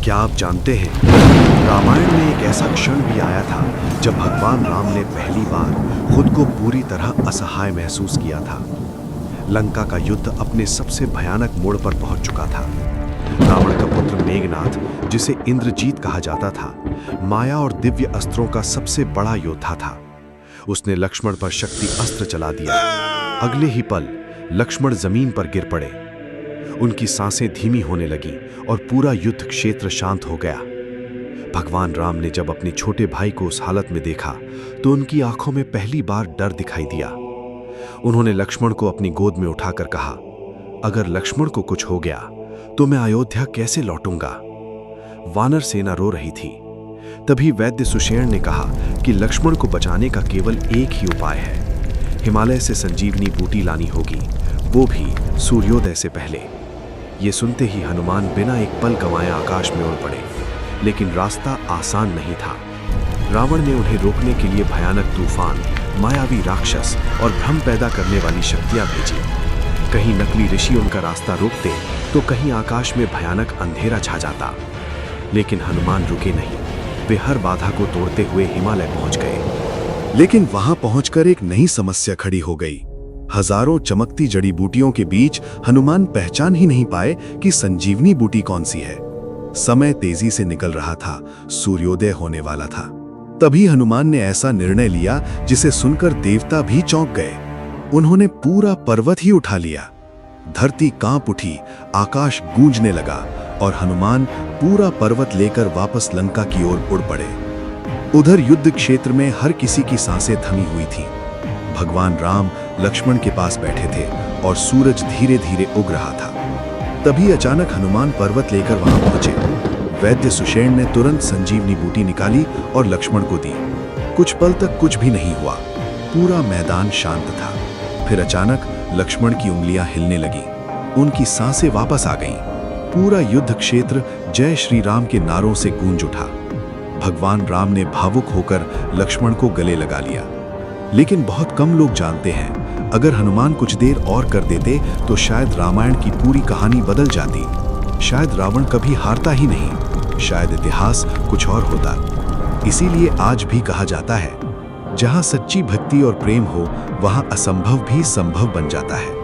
क्या आप जानते हैं, रामायण में एक ऐसा क्षण भी आया था जब भगवान राम ने पहली बार खुद को पूरी तरह असहाय महसूस किया था। लंका का युद्ध अपने सबसे भयानक मोड़ पर पहुंच चुका था। रावण का पुत्र मेघनाथ, जिसे इंद्रजीत कहा जाता था, माया और दिव्य अस्त्रों का सबसे बड़ा योद्धा था। उसने लक्ष्मण पर शक्ति अस्त्र चला दिया। अगले ही पल लक्ष्मण जमीन पर गिर पड़े। उनकी सांसें धीमी होने लगी और पूरा युद्ध क्षेत्र शांत हो गया। भगवान राम ने जब अपने छोटे भाई को उस हालत में देखा तो उनकी आंखों में पहली बार डर दिखाई दिया। उन्होंने लक्ष्मण को अपनी गोद में उठाकर कहा, अगर लक्ष्मण को कुछ हो गया तो मैं अयोध्या कैसे लौटूंगा। वानर सेना रो रही थी। तभी वैद्य सुषेण ने कहा कि लक्ष्मण को बचाने का केवल एक ही उपाय है, हिमालय से संजीवनी बूटी लानी होगी, वो भी सूर्योदय से पहले। ये सुनते ही हनुमान बिना एक पल गंवाए आकाश में उड़ पड़े, लेकिन रास्ता आसान नहीं था। रावण ने उन्हें रोकने के लिए भयानक तूफान, मायावी राक्षस और भ्रम पैदा करने वाली शक्तियां भेजी। कहीं नकली ऋषि उनका रास्ता रोकते तो कहीं आकाश में भयानक अंधेरा छा जाता। लेकिन हनुमान रुके नहीं। वे हर बाधा को तोड़ते हुए हिमालय पहुंच गए। लेकिन वहां पहुंचकर एक नई समस्या खड़ी हो गई। हजारों चमकती जड़ी बूटियों के बीच हनुमान पहचान ही नहीं पाए कि संजीवनी बूटी कौन सी है। समय तेजी से निकल रहा था, सूर्योदय होने वाला था। तभी हनुमान ने ऐसा निर्णय लिया जिसे सुनकर देवता भी चौंक गए। उन्होंने पूरा पर्वत ही उठा लिया। धरती कांप उठी, आकाश गूंजने लगा और हनुमान पूरा पर्वत लेकर वापस लंका की ओर उड़ पड़े। उधर युद्ध क्षेत्र में हर किसी की सांसें थमी हुई थीं। भगवान राम लक्ष्मण के पास बैठे थे और सूरज धीरे धीरे उग रहा था। तभी अचानक हनुमान पर्वत लेकर वहां पहुंचे। वैद्य सुषेण ने तुरंत संजीवनी बूटी निकाली और लक्ष्मण को दी। कुछ पल तक कुछ भी नहीं हुआ, पूरा मैदान शांत था। फिर अचानक लक्ष्मण की उंगलियां हिलने लगी, उनकी सांसें वापस आ गईं। पूरा युद्ध क्षेत्र जय श्री राम के नारों से गूंज उठा। भगवान राम ने भावुक होकर लक्ष्मण को गले लगा लिया। लेकिन बहुत कम लोग जानते हैं, अगर हनुमान कुछ देर और कर देते तो शायद रामायण की पूरी कहानी बदल जाती। शायद रावण कभी हारता ही नहीं, शायद इतिहास कुछ और होता। इसीलिए आज भी कहा जाता है, जहां सच्ची भक्ति और प्रेम हो, वहां असंभव भी संभव बन जाता है।